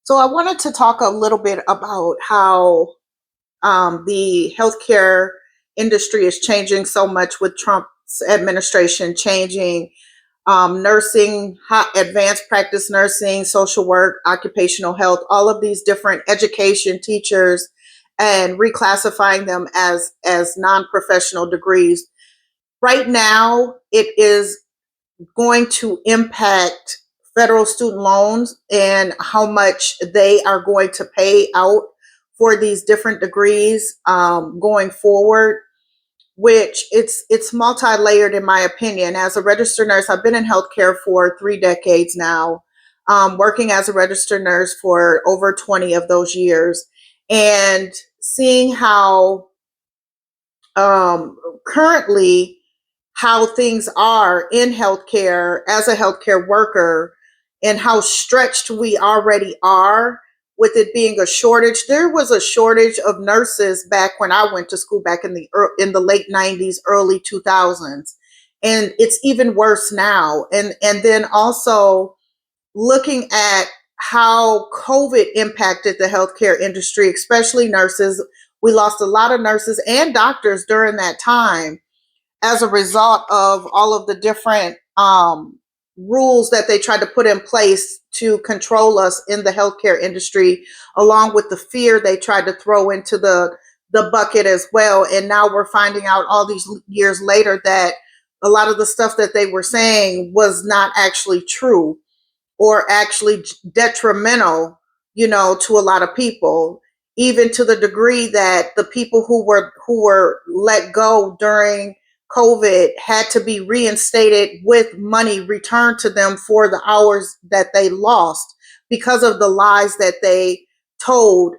So I wanted to talk a little bit about how the healthcare industry is changing so much with Trump's administration changing nursing, advanced practice nursing, social work, occupational health, all of these different education teachers, and reclassifying them as non-professional degrees. Right now, it is going to impact federal student loans and how much they are going to pay out for these different degrees going forward, which it's multi-layered in my opinion. As a registered nurse, I've been in healthcare for 3 decades now, working as a registered nurse for over 20 of those years, and seeing how currently how things are in healthcare as a healthcare worker and how stretched we already are with it being a shortage. There was a shortage of nurses back when I went to school back in the late 90s, early 2000s. And it's even worse now. And then also looking at how COVID impacted the healthcare industry, especially nurses. We lost a lot of nurses and doctors during that time as a result of all of the different rules that they tried to put in place to control us in the healthcare industry, along with the fear they tried to throw into the bucket as well. And now we're finding out all these years later that a lot of the stuff that they were saying was not actually true or actually detrimental, to a lot of people, even to the degree that the people who were let go during COVID had to be reinstated with money returned to them for the hours that they lost because of the lies that they told.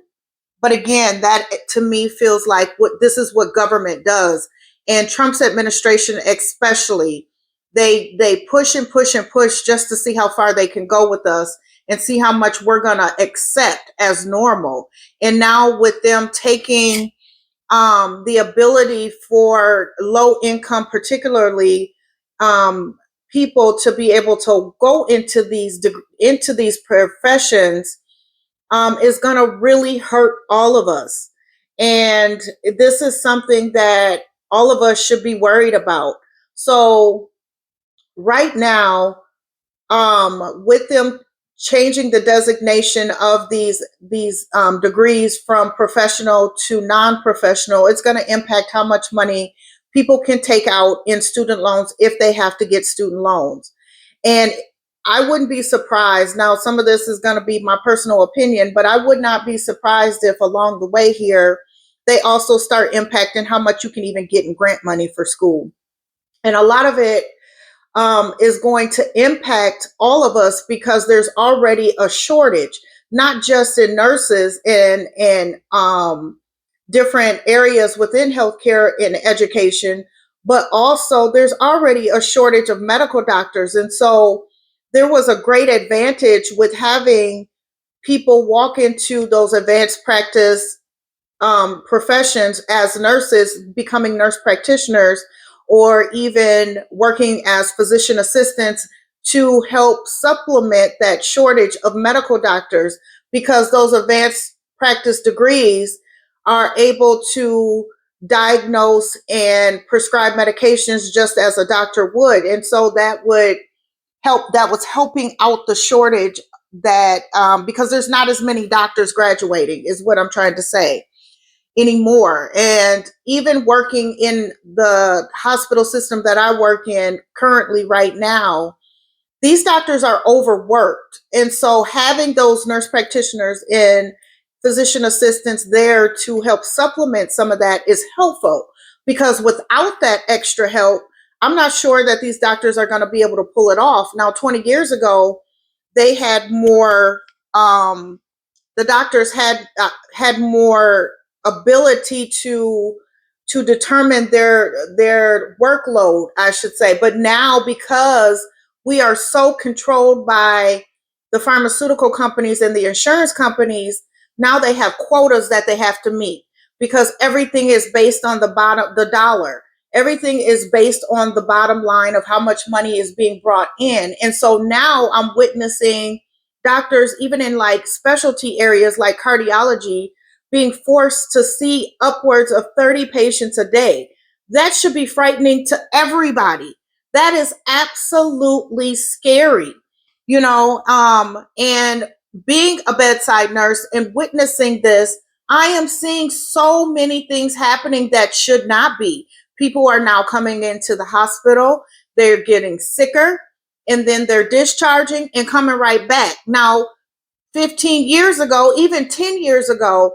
But again, that to me feels like this is what government does. And Trump's administration, especially, they push and push and push just to see how far they can go with us and see how much we're gonna accept as normal. And now with them taking the ability for low income, particularly people, to be able to go into these professions is going to really hurt all of us. And this is something that all of us should be worried about. So right now, with them changing the designation of these degrees from professional to non-professional, it's going to impact how much money people can take out in student loans if they have to get student loans. And I wouldn't be surprised. Now, some of this is going to be my personal opinion, but I would not be surprised if along the way here, they also start impacting how much you can even get in grant money for school. And a lot of it is going to impact all of us because there's already a shortage, not just in nurses and different areas within healthcare and education, but also there's already a shortage of medical doctors. And so there was a great advantage with having people walk into those advanced practice professions as nurses, becoming nurse practitioners, or even working as physician assistants to help supplement that shortage of medical doctors, because those advanced practice degrees are able to diagnose and prescribe medications just as a doctor would. And so that was helping out the shortage that because there's not as many doctors graduating is what I'm trying to say anymore. And even working in the hospital system that I work in currently right now, these doctors are overworked. And so having those nurse practitioners and physician assistants there to help supplement some of that is helpful, because without that extra help, I'm not sure that these doctors are going to be able to pull it off. Now, 20 years ago, they had more, the doctors had more ability to determine their workload, I should say. But now, because we are so controlled by the pharmaceutical companies and the insurance companies, now they have quotas that they have to meet, because everything is based on the dollar. Everything is based on the bottom line of how much money is being brought in. And so now I'm witnessing doctors, even in like specialty areas like cardiology, being forced to see upwards of 30 patients a day. That should be frightening to everybody. That is absolutely scary, and being a bedside nurse and witnessing this, I am seeing so many things happening that should not be. People are now coming into the hospital, they're getting sicker, and then they're discharging and coming right back. Now, 15 years ago, even 10 years ago,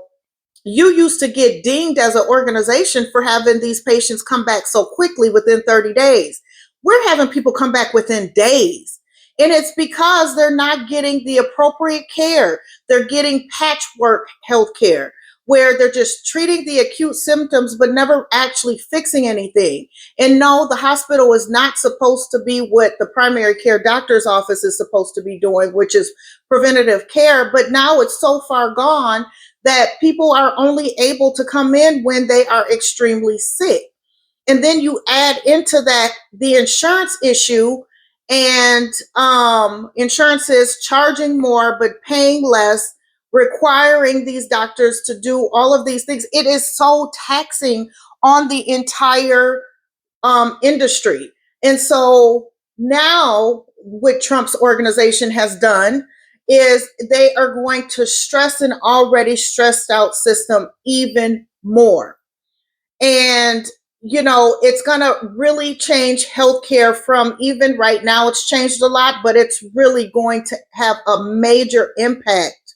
you used to get dinged as an organization for having these patients come back so quickly within 30 days. We're having people come back within days. And it's because they're not getting the appropriate care. They're getting patchwork health care where they're just treating the acute symptoms but never actually fixing anything. And no, the hospital is not supposed to be what the primary care doctor's office is supposed to be doing, which is preventative care. But now it's so far gone that people are only able to come in when they are extremely sick. And then you add into that the insurance issue, and insurance is charging more but paying less, requiring these doctors to do all of these things. It is so taxing on the entire industry. And so now, what Trump's organization has done is they are going to stress an already stressed out system even more. And, it's going to really change healthcare from, even right now, it's changed a lot, but it's really going to have a major impact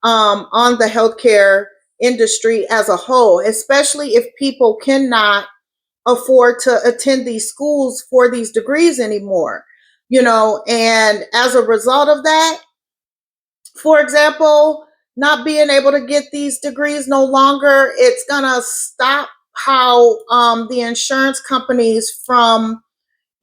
on the healthcare industry as a whole, especially if people cannot afford to attend these schools for these degrees anymore. And as a result of that, for example, not being able to get these degrees no longer, it's going to stop how the insurance companies from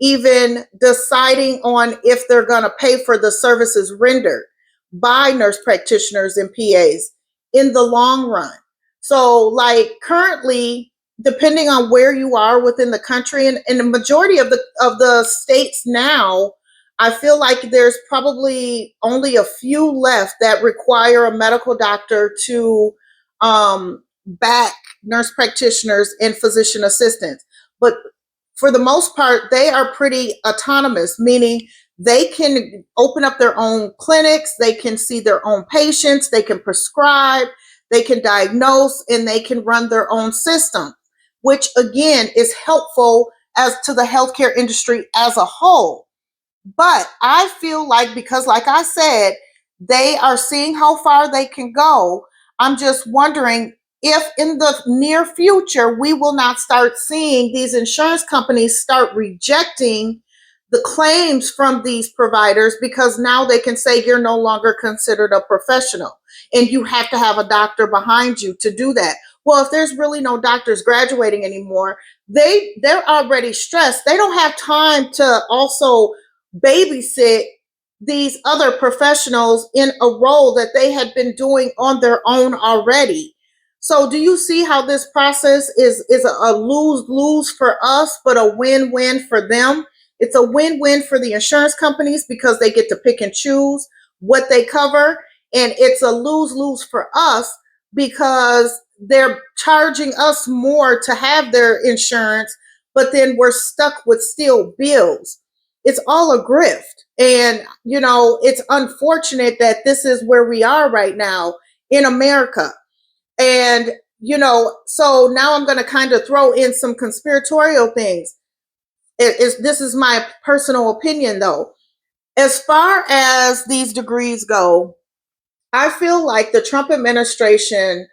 even deciding on if they're going to pay for the services rendered by nurse practitioners and PAs in the long run. So, like currently, depending on where you are within the country, and in the majority of the states now, I feel like there's probably only a few left that require a medical doctor to back nurse practitioners and physician assistants. But for the most part, they are pretty autonomous, meaning they can open up their own clinics, they can see their own patients, they can prescribe, they can diagnose, and they can run their own system, which again is helpful as to the healthcare industry as a whole. But I feel like, because like I said, they are seeing how far they can go. I'm just wondering if in the near future we will not start seeing these insurance companies start rejecting the claims from these providers, because now they can say you're no longer considered a professional and you have to have a doctor behind you to do that. Well, if there's really no doctors graduating anymore, they're already stressed. They don't have time to also babysit these other professionals in a role that they had been doing on their own already. So do you see how this process is a lose-lose for us, but a win-win for them? It's a win-win for the insurance companies because they get to pick and choose what they cover. And it's a lose-lose for us because they're charging us more to have their insurance, but then we're stuck with still bills. It's all a grift. And, it's unfortunate that this is where we are right now in America. And, so now I'm going to kind of throw in some conspiratorial things. This is my personal opinion, though. As far as these degrees go, I feel like the Trump administration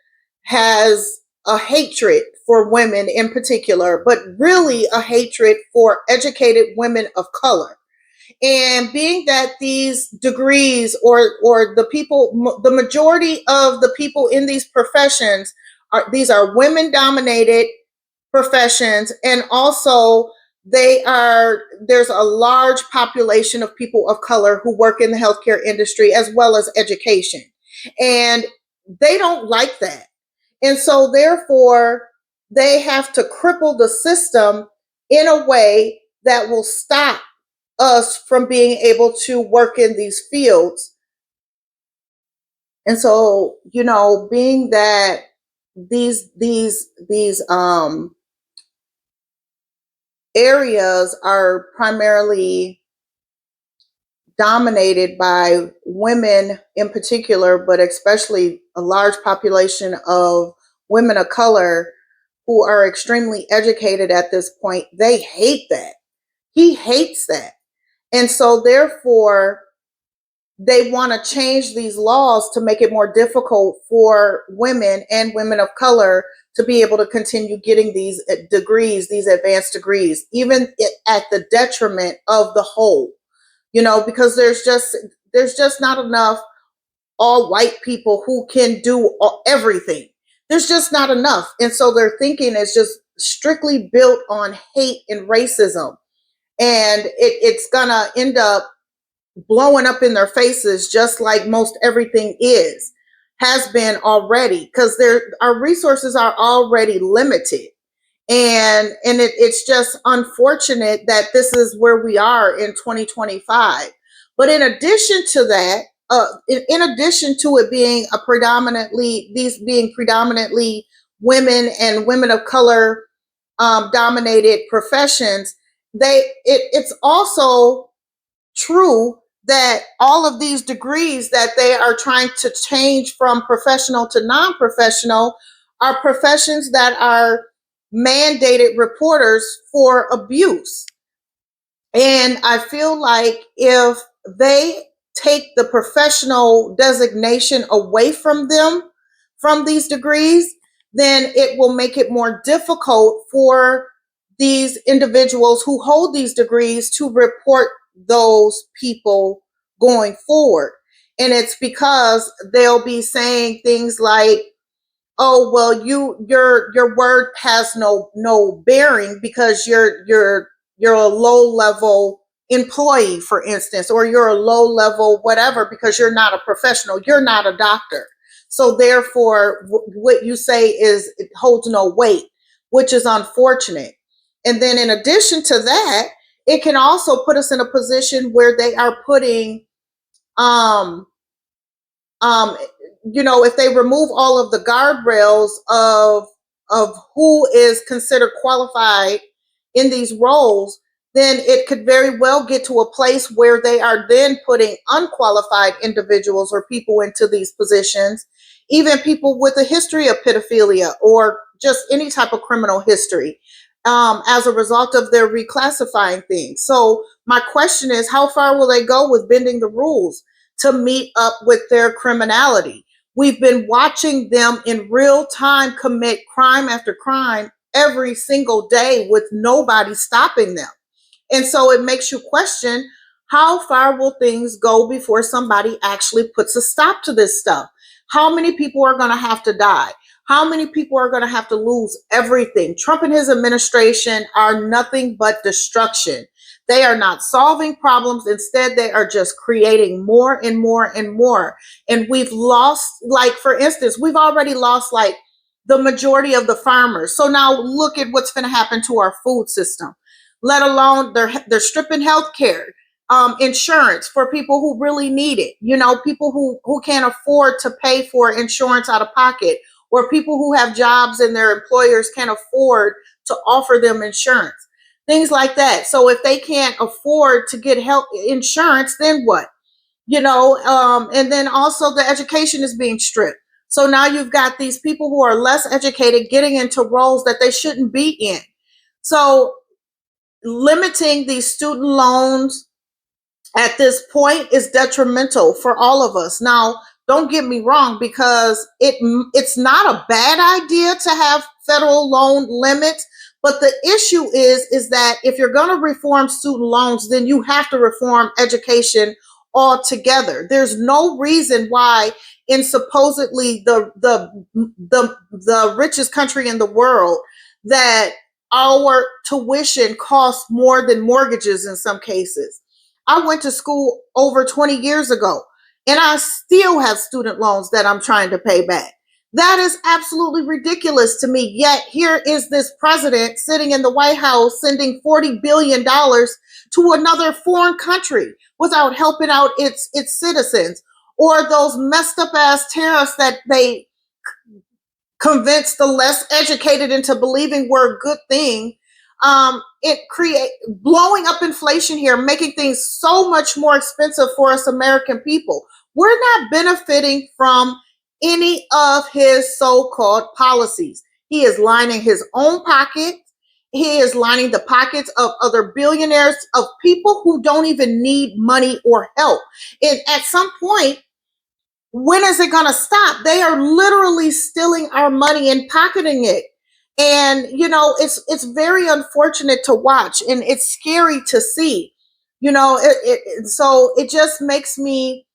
has a hatred for women in particular, but really a hatred for educated women of color. And being that these degrees or the people, the majority of the people in these professions these are women dominated professions, and also there's a large population of people of color who work in the healthcare industry as well as education, and they don't like that. And so therefore they have to cripple the system in a way that will stop us from being able to work in these fields And so, being that these areas are primarily dominated by women in particular, but especially a large population of women of color who are extremely educated at this point, they hate that. He hates that. And so, therefore, they want to change these laws to make it more difficult for women and women of color to be able to continue getting these degrees, these advanced degrees, even at the detriment of the whole. Because there's just not enough all white people who can do everything. There's just not enough. And so their thinking is just strictly built on hate and racism. And it's going to end up blowing up in their faces, just like most everything has been already, because our resources are already limited. And it's just unfortunate that this is where we are in 2025. But in addition to that, in addition to it being these being predominantly women and women of color dominated professions, it's also true that all of these degrees that they are trying to change from professional to non-professional are professions that are mandated reporters for abuse. And I feel like if they take the professional designation away from them, from these degrees, then it will make it more difficult for these individuals who hold these degrees to report those people going forward. And it's because they'll be saying things like, oh, well, your word has no bearing because you're a low level employee, for instance, or you're a low level whatever, because you're not a professional, you're not a doctor. So therefore, what you say it holds no weight, which is unfortunate. And then in addition to that, it can also put us in a position where they are putting um if they remove all of the guardrails of who is considered qualified in these roles, then it could very well get to a place where they are then putting unqualified individuals or people into these positions, even people with a history of pedophilia or just any type of criminal history, as a result of their reclassifying things. So my question is, how far will they go with bending the rules to meet up with their criminality? We've been watching them in real time commit crime after crime every single day with nobody stopping them. And so it makes you question, how far will things go before somebody actually puts a stop to this stuff? How many people are going to have to die? How many people are going to have to lose everything? Trump and his administration are nothing but destruction. They are not solving problems. Instead, they are just creating more and more and more. And we've lost, like, for instance, we've already lost like the majority of the farmers. So now look at what's going to happen to our food system. Let alone they're stripping health care, insurance for people who really need it. People who can't afford to pay for insurance out of pocket, or people who have jobs and their employers can't afford to offer them insurance. Things like that. So if they can't afford to get health insurance, then what? And then also the education is being stripped. So now you've got these people who are less educated getting into roles that they shouldn't be in. So limiting these student loans at this point is detrimental for all of us. Now, don't get me wrong, because it's not a bad idea to have federal loan limits. But the issue is that if you're going to reform student loans, then you have to reform education altogether. There's no reason why in supposedly the richest country in the world that our tuition costs more than mortgages in some cases. I went to school over 20 years ago, and I still have student loans that I'm trying to pay back. That is absolutely ridiculous to me. Yet here is this president sitting in the White House sending $40 billion to another foreign country without helping out its citizens, or those messed up ass tariffs that they convince the less educated into believing we're a good thing. It create blowing up inflation here, making things so much more expensive for us American people. We're not benefiting from any of his so-called policies. He is lining his own pocket. He is lining the pockets of other billionaires, of people who don't even need money or help. And at some point, when is it going to stop? They are literally stealing our money and pocketing it. And it's very unfortunate to watch, and it's scary to see. So it just makes me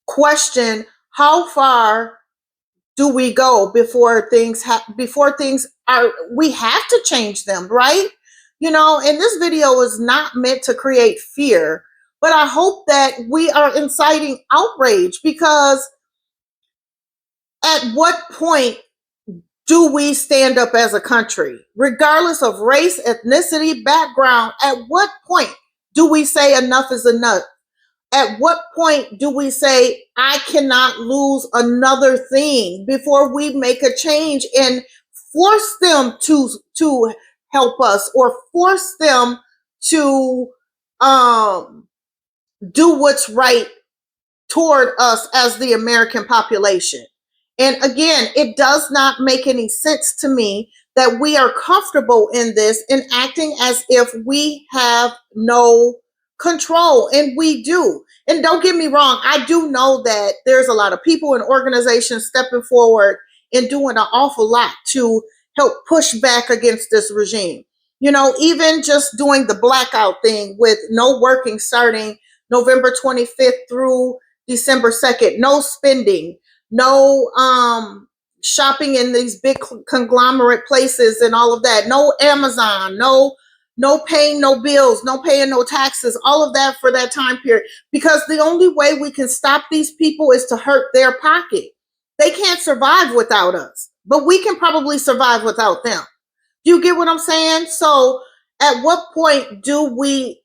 question, how far do we go before things are, we have to change them, right? And this video is not meant to create fear, but I hope that we are inciting outrage, because at what point do we stand up as a country, regardless of race, ethnicity, background? At what point do we say enough is enough? At what point do we say, I cannot lose another thing, before we make a change and force them to help us, or force them to do what's right toward us as the American population? And again, it does not make any sense to me that we are comfortable in this and acting as if we have no control, and we do. And don't get me wrong, I do know that there's a lot of people and organizations stepping forward and doing an awful lot to help push back against this regime. Even just doing the blackout thing with no working starting November 25th through December 2nd, no spending, no shopping in these big conglomerate places and all of that, no Amazon, no paying no bills, no paying no taxes, all of that for that time period. Because the only way we can stop these people is to hurt their pocket. They can't survive without us, but we can probably survive without them. Do you get what I'm saying? So at what point do we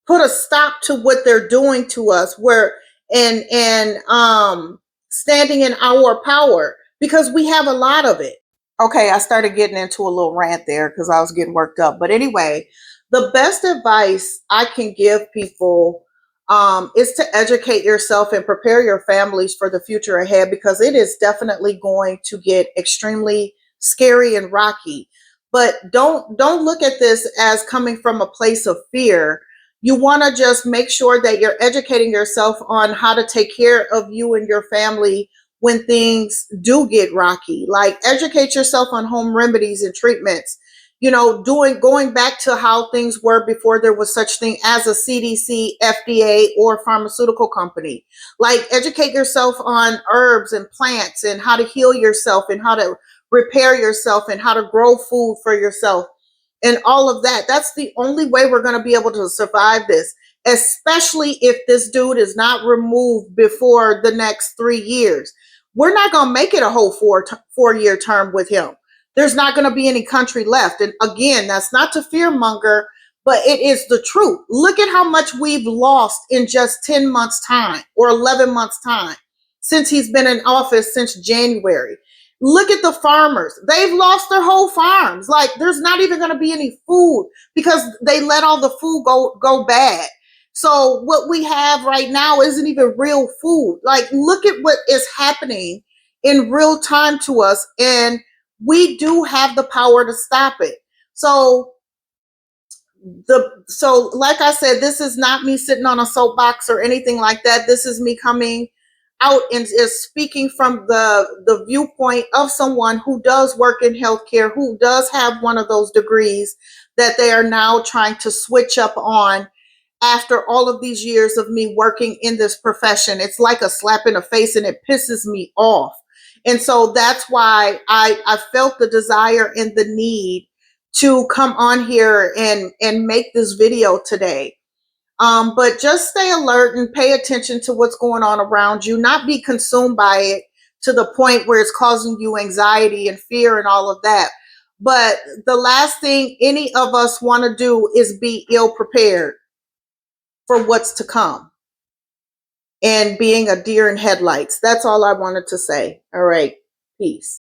put a stop to what they're doing to us, where and standing in our power, because we have a lot of it? Okay, I started getting into a little rant there because I was getting worked up. But anyway, the best advice I can give people is to educate yourself and prepare your families for the future ahead, because it is definitely going to get extremely scary and rocky. But don't look at this as coming from a place of fear. You want to just make sure that you're educating yourself on how to take care of you and your family when things do get rocky. Like, educate yourself on home remedies and treatments. Going back to how things were before there was such thing as a CDC, FDA, or pharmaceutical company. Like, educate yourself on herbs and plants and how to heal yourself and how to repair yourself and how to grow food for yourself and all of that. That's the only way we're going to be able to survive this, especially if this dude is not removed before the next 3 years. We're not going to make it a whole 4 year term with him. There's not going to be any country left. And again, that's not to fearmonger, but it is the truth. Look at how much we've lost in just 10 months' time, or 11 months' time, since he's been in office since January. Look at the farmers. They've lost their whole farms. Like, there's not even going to be any food because they let all the food go bad. So what we have right now isn't even real food. Like, look at what is happening in real time to us, and we do have the power to stop it. So like I said, this is not me sitting on a soapbox or anything like that. This is me coming out and is speaking from the viewpoint of someone who does work in healthcare, who does have one of those degrees that they are now trying to switch up on after all of these years of me working in this profession. It's like a slap in the face, and it pisses me off. And so that's why I felt the desire and the need to come on here and make this video today. But just stay alert and pay attention to what's going on around you, not be consumed by it to the point where it's causing you anxiety and fear and all of that. But the last thing any of us want to do is be ill prepared for what's to come. and being a deer in headlights. That's all I wanted to say. All right. Peace.